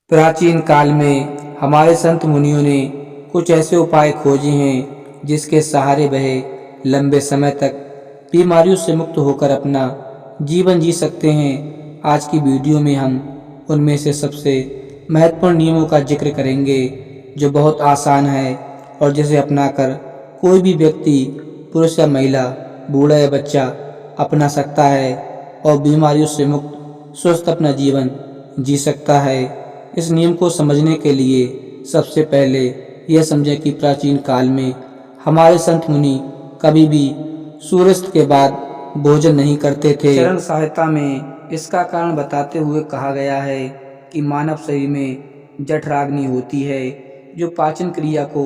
प्राचीन काल में हमारे संत मुनियों ने कुछ ऐसे उपाय खोजे हैं जिसके सहारे वह लंबे समय तक बीमारियों से मुक्त होकर अपना जीवन जी सकते हैं। आज की वीडियो में हम उनमें से सबसे महत्वपूर्ण नियमों का जिक्र करेंगे जो बहुत आसान है और जिसे अपनाकर कोई भी व्यक्ति, पुरुष या महिला, बूढ़ा या बच्चा अपना सकता है और बीमारियों से मुक्त स्वस्थ अपना जीवन जी सकता है। इस नियम को समझने के लिए सबसे पहले यह समझें कि प्राचीन काल में हमारे संत मुनि कभी भी सूर्यास्त के बाद भोजन नहीं करते थे। चरण संहिता में इसका कारण बताते हुए कहा गया है कि मानव शरीर में जठराग्नि होती है जो पाचन क्रिया को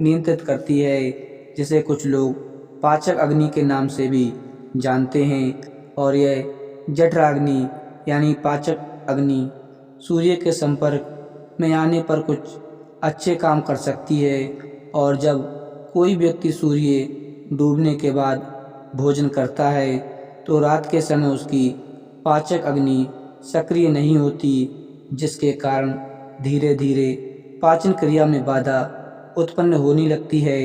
नियंत्रित करती है, जिसे कुछ लोग पाचक अग्नि के नाम से भी जानते हैं। और यह जठराग्नि यानी पाचक अग्नि सूर्य के संपर्क में आने पर कुछ अच्छे काम कर सकती है। और जब कोई व्यक्ति सूर्य डूबने के बाद भोजन करता है तो रात के समय उसकी पाचक अग्नि सक्रिय नहीं होती, जिसके कारण धीरे धीरे पाचन क्रिया में बाधा उत्पन्न होने लगती है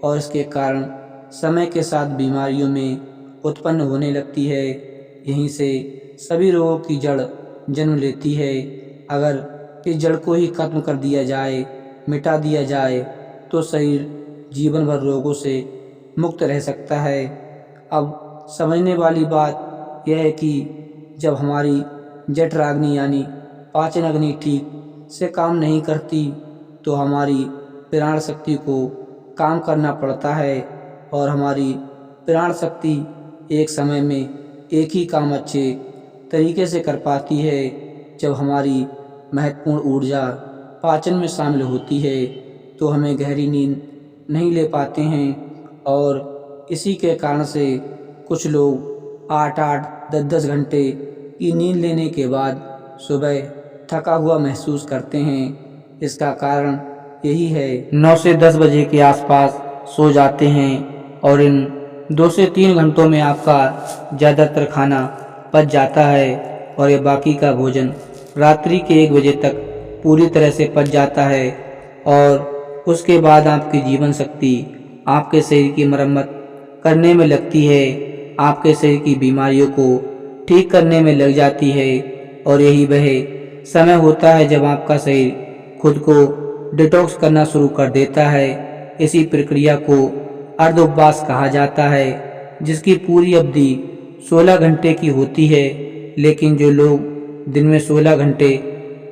और इसके कारण समय के साथ बीमारियों में उत्पन्न होने लगती है। यहीं से सभी रोगों की जड़ जन्म लेती है। अगर इस जड़ को ही खत्म कर दिया जाए, मिटा दिया जाए, तो शरीर जीवन भर रोगों से मुक्त रह सकता है। अब समझने वाली बात यह है कि जब हमारी जठराग्नि यानी पाचन अग्नि ठीक से काम नहीं करती तो हमारी प्राण शक्ति को काम करना पड़ता है और हमारी प्राण शक्ति एक समय में एक ही काम अच्छे तरीके से कर पाती है। जब हमारी महत्वपूर्ण ऊर्जा पाचन में शामिल होती है तो हमें गहरी नींद नहीं ले पाते हैं और इसी के कारण से कुछ लोग 8-8, 10-10 घंटे की नींद लेने के बाद सुबह थका हुआ महसूस करते हैं। इसका कारण यही है 9 से 10 बजे के आसपास सो जाते हैं और इन 2 से 3 घंटों में आपका ज़्यादातर खाना पच जाता है और ये बाकी का भोजन रात्रि के 1 बजे तक पूरी तरह से पच जाता है। और उसके बाद आपकी जीवन शक्ति आपके शरीर की मरम्मत करने में लगती है, आपके शरीर की बीमारियों को ठीक करने में लग जाती है। और यही वह समय होता है जब आपका शरीर खुद को डिटॉक्स करना शुरू कर देता है। इसी प्रक्रिया को अर्ध उपवास कहा जाता है, जिसकी पूरी अवधि 16 घंटे की होती है। लेकिन जो लोग दिन में 16 घंटे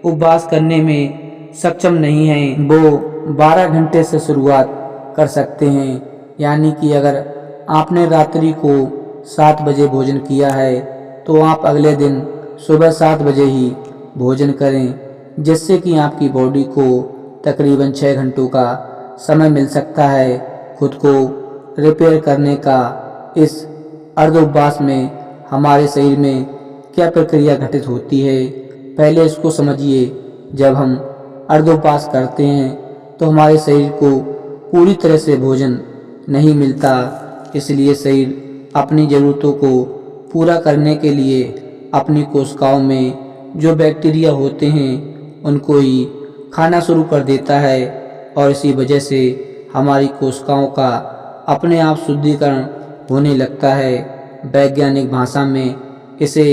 उपवास करने में सक्षम नहीं हैं, वो 12 घंटे से शुरुआत कर सकते हैं। यानी कि अगर आपने रात्रि को 7 बजे भोजन किया है तो आप अगले दिन सुबह 7 बजे ही भोजन करें, जिससे कि आपकी बॉडी को तकरीबन 6 घंटों का समय मिल सकता है खुद को रिपेयर करने का। इस अर्ध उपवास में हमारे शरीर में क्या प्रक्रिया घटित होती है, पहले इसको समझिए। जब हम अर्ध उपवास करते हैं तो हमारे शरीर को पूरी तरह से भोजन नहीं मिलता, इसलिए शरीर अपनी ज़रूरतों को पूरा करने के लिए अपनी कोशिकाओं में जो बैक्टीरिया होते हैं उनको ही खाना शुरू कर देता है और इसी वजह से हमारी कोशिकाओं का अपने आप शुद्धिकरण होने लगता है। वैज्ञानिक भाषा में इसे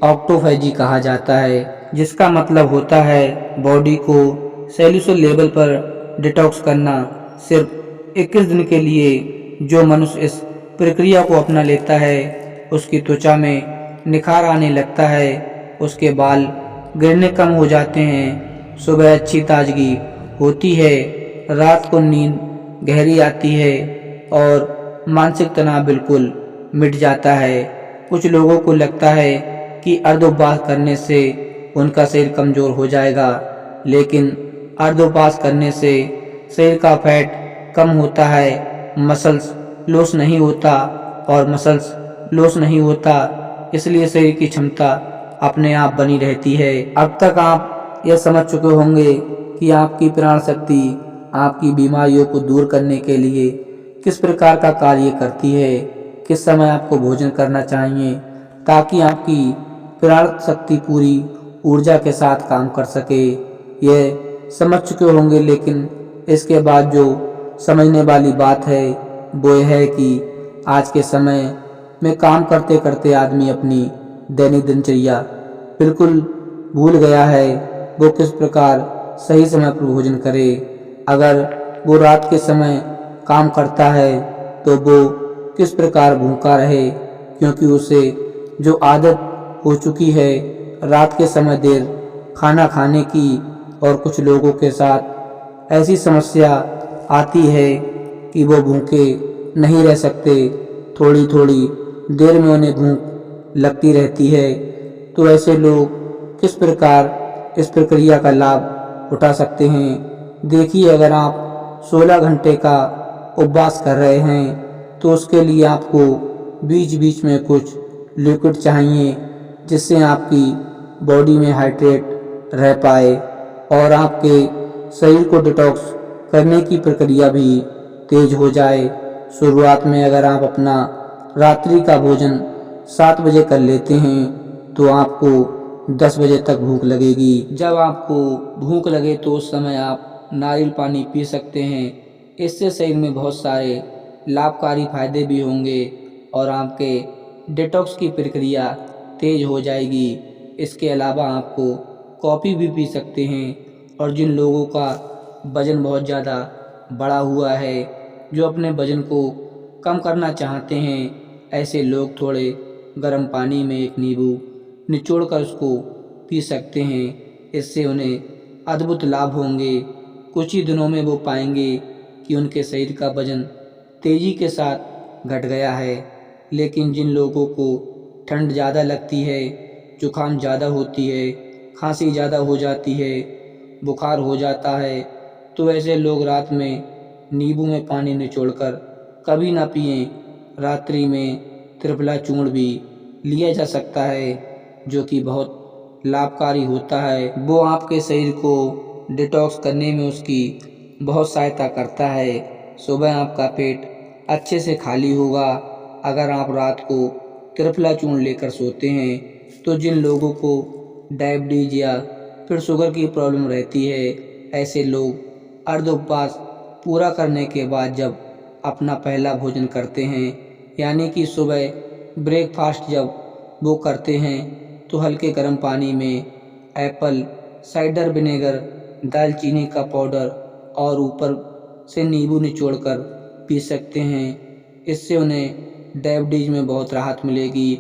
ऑटोफैजी कहा जाता है, जिसका मतलब होता है बॉडी को सेल्यूलर लेवल पर डिटॉक्स करना। सिर्फ 21 दिन के लिए जो मनुष्य इस प्रक्रिया को अपना लेता है उसकी त्वचा में निखार आने लगता है, उसके बाल गिरने कम हो जाते हैं, सुबह अच्छी ताजगी होती है, रात को नींद गहरी आती है और मानसिक तनाव बिल्कुल मिट जाता है। कुछ लोगों को लगता है कि अर्ध उपवास करने से उनका शरीर कमज़ोर हो जाएगा, लेकिन अर्ध उपवास करने से शरीर का फैट कम होता है, मसल्स लॉस नहीं होता और मसल्स लॉस नहीं होता इसलिए शरीर की क्षमता अपने आप बनी रहती है। अब तक आप यह समझ चुके होंगे कि आपकी प्राण शक्ति आपकी बीमारियों को दूर करने के लिए किस प्रकार का कार्य करती है, किस समय आपको भोजन करना चाहिए ताकि आपकी प्राण शक्ति पूरी ऊर्जा के साथ काम कर सके। यह समझ चुके होंगे, लेकिन इसके बाद जो समझने वाली बात है वो यह है कि आज के समय में काम करते करते आदमी अपनी दैनिक दिनचर्या बिल्कुल भूल गया है वो किस प्रकार सही समय पर भोजन करे। अगर वो रात के समय काम करता है तो वो किस प्रकार भूखा रहे, क्योंकि उसे जो आदत हो चुकी है रात के समय देर खाना खाने की। और कुछ लोगों के साथ ऐसी समस्या आती है कि वो भूखे नहीं रह सकते, थोड़ी थोड़ी देर में उन्हें भूख लगती रहती है। तो ऐसे लोग किस प्रकार इस प्रक्रिया का लाभ उठा सकते हैं? देखिए, अगर आप 16 घंटे का उपवास कर रहे हैं तो उसके लिए आपको बीच बीच में कुछ लिक्विड चाहिए, जिससे आपकी बॉडी में हाइड्रेट रह पाए और आपके शरीर को डिटॉक्स करने की प्रक्रिया भी तेज हो जाए। शुरुआत में अगर आप अपना रात्रि का भोजन 7 बजे कर लेते हैं तो आपको 10 बजे तक भूख लगेगी। जब आपको भूख लगे तो उस समय आप नारियल पानी पी सकते हैं। इससे शरीर में बहुत सारे लाभकारी फायदे भी होंगे और आपके डिटॉक्स की प्रक्रिया तेज हो जाएगी। इसके अलावा आपको कॉफ़ी भी पी सकते हैं। और जिन लोगों का वज़न बहुत ज़्यादा बढ़ा हुआ है, जो अपने वज़न को कम करना चाहते हैं, ऐसे लोग थोड़े गर्म पानी में एक नींबू निचोड़कर उसको पी सकते हैं। इससे उन्हें अद्भुत लाभ होंगे। कुछ ही दिनों में वो पाएंगे कि उनके शरीर का वज़न तेज़ी के साथ घट गया है। लेकिन जिन लोगों को ठंड ज़्यादा लगती है, जुकाम ज़्यादा होती है, खांसी ज़्यादा हो जाती है, बुखार हो जाता है, तो ऐसे लोग रात में नींबू में पानी निचोड़कर कभी ना पिएं। रात्रि में त्रिफला चूर्ण भी लिया जा सकता है, जो कि बहुत लाभकारी होता है। वो आपके शरीर को डिटॉक्स करने में उसकी बहुत सहायता करता है। सुबह आपका पेट अच्छे से खाली होगा अगर आप रात को त्रिफला चूर्ण लेकर सोते हैं। तो जिन लोगों को डायबिटीज या फिर शुगर की प्रॉब्लम रहती है, ऐसे लोग अर्ध उपवास पूरा करने के बाद जब अपना पहला भोजन करते हैं, यानी कि सुबह ब्रेकफास्ट जब वो करते हैं, तो हल्के गर्म पानी में एप्पल साइडर विनेगर, दालचीनी का पाउडर और ऊपर से नींबू निचोड़कर पी सकते हैं। इससे उन्हें डायबिटीज में बहुत राहत मिलेगी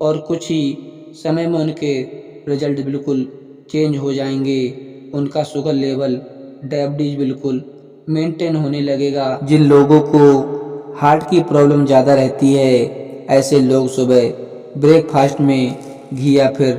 और कुछ ही समय में उनके रिजल्ट बिल्कुल चेंज हो जाएंगे। उनका शुगर लेवल, डायबिटीज बिल्कुल मेंटेन होने लगेगा। जिन लोगों को हार्ट की प्रॉब्लम ज़्यादा रहती है, ऐसे लोग सुबह ब्रेकफास्ट में घी या फिर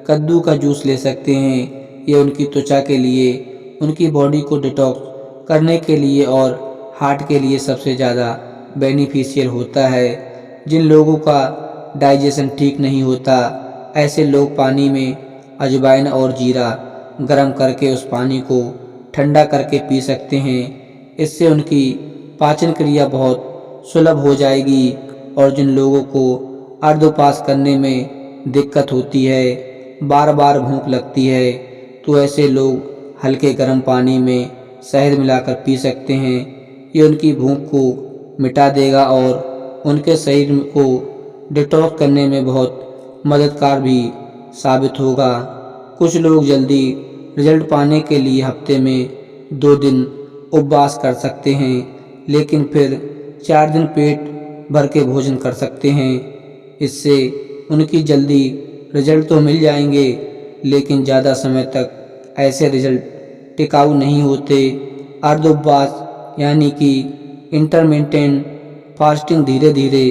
कद्दू का जूस ले सकते हैं। ये उनकी त्वचा के लिए, उनकी बॉडी को डिटॉक्स करने के लिए और हार्ट के लिए सबसे ज़्यादा बेनिफिशियल होता है। जिन लोगों का डाइजेशन ठीक नहीं होता, ऐसे लोग पानी में अजवाइन और जीरा गर्म करके उस पानी को ठंडा करके पी सकते हैं। इससे उनकी पाचन क्रिया बहुत सुलभ हो जाएगी। और जिन लोगों को अर्धोपवास करने में दिक्कत होती है, बार बार भूख लगती है, तो ऐसे लोग हल्के गर्म पानी में शहद मिलाकर पी सकते हैं। ये उनकी भूख को मिटा देगा और उनके शरीर को डिटॉक्स करने में बहुत मददगार भी साबित होगा। कुछ लोग जल्दी रिजल्ट पाने के लिए हफ्ते में 2 दिन उपवास कर सकते हैं, लेकिन फिर 4 दिन पेट भर के भोजन कर सकते हैं। इससे उनकी जल्दी रिजल्ट तो मिल जाएंगे, लेकिन ज़्यादा समय तक ऐसे रिजल्ट टिकाऊ नहीं होते। अर्ध उपवास यानी कि इंटरमिटेंट फास्टिंग धीरे धीरे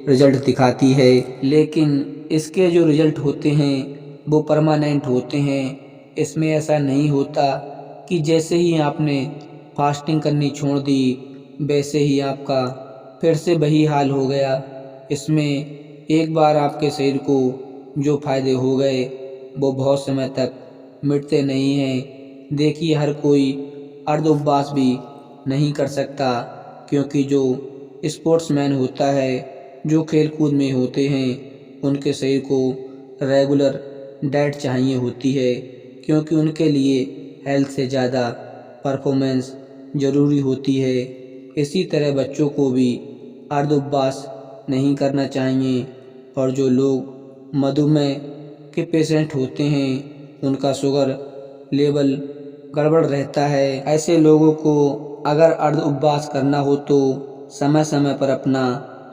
रिजल्ट दिखाती है, लेकिन इसके जो रिजल्ट होते हैं वो परमानेंट होते हैं। इसमें ऐसा नहीं होता कि जैसे ही आपने फास्टिंग करनी छोड़ दी वैसे ही आपका फिर से वही हाल हो गया। इसमें एक बार आपके शरीर को जो फायदे हो गए वो बहुत समय तक मिटते नहीं हैं। देखिए, हर कोई अर्ध उपवास भी नहीं कर सकता, क्योंकि जो स्पोर्ट्समैन होता है, जो खेल कूद में होते हैं, उनके शरीर को रेगुलर डाइट चाहिए होती है, क्योंकि उनके लिए हेल्थ से ज़्यादा परफॉर्मेंस ज़रूरी होती है। इसी तरह बच्चों को भी अर्ध उपवास नहीं करना चाहिए। और जो लोग मधुमेह के पेशेंट होते हैं, उनका शुगर लेवल गड़बड़ रहता है, ऐसे लोगों को अगर अर्ध उपवास करना हो तो समय समय पर अपना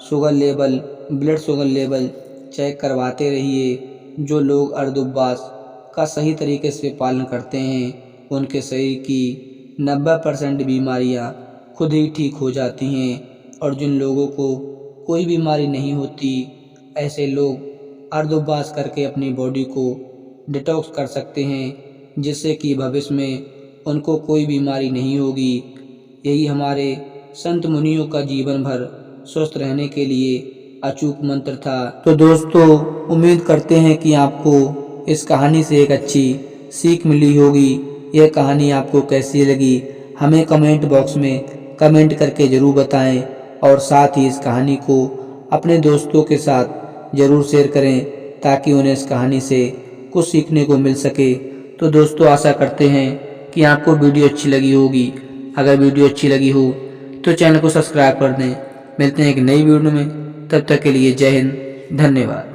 sugar level, blood sugar level check करवाते रहिए। जो लोग अर्ध उपवास का सही तरीके से पालन करते हैं, उनके शरीर की 90% बीमारियां खुद ही ठीक हो जाती हैं। और जिन लोगों को कोई बीमारी नहीं होती, ऐसे लोग अर्ध उपवास करके अपनी बॉडी को डिटॉक्स कर सकते हैं, जिससे कि भविष्य में उनको कोई बीमारी नहीं होगी। यही हमारे संत मुनियों का जीवन भर स्वस्थ रहने के लिए अचूक मंत्र था। तो दोस्तों, उम्मीद करते हैं कि आपको इस कहानी से एक अच्छी सीख मिली होगी। यह कहानी आपको कैसी लगी हमें कमेंट बॉक्स में कमेंट करके ज़रूर बताएं। और साथ ही इस कहानी को अपने दोस्तों के साथ ज़रूर शेयर करें, ताकि उन्हें इस कहानी से कुछ सीखने को मिल सके। तो दोस्तों, आशा करते हैं कि आपको वीडियो अच्छी लगी होगी। अगर वीडियो अच्छी लगी हो तो चैनल को सब्सक्राइब कर दें। मिलते हैं एक नई वीडियो में, तब तक के लिए जय हिंद, धन्यवाद।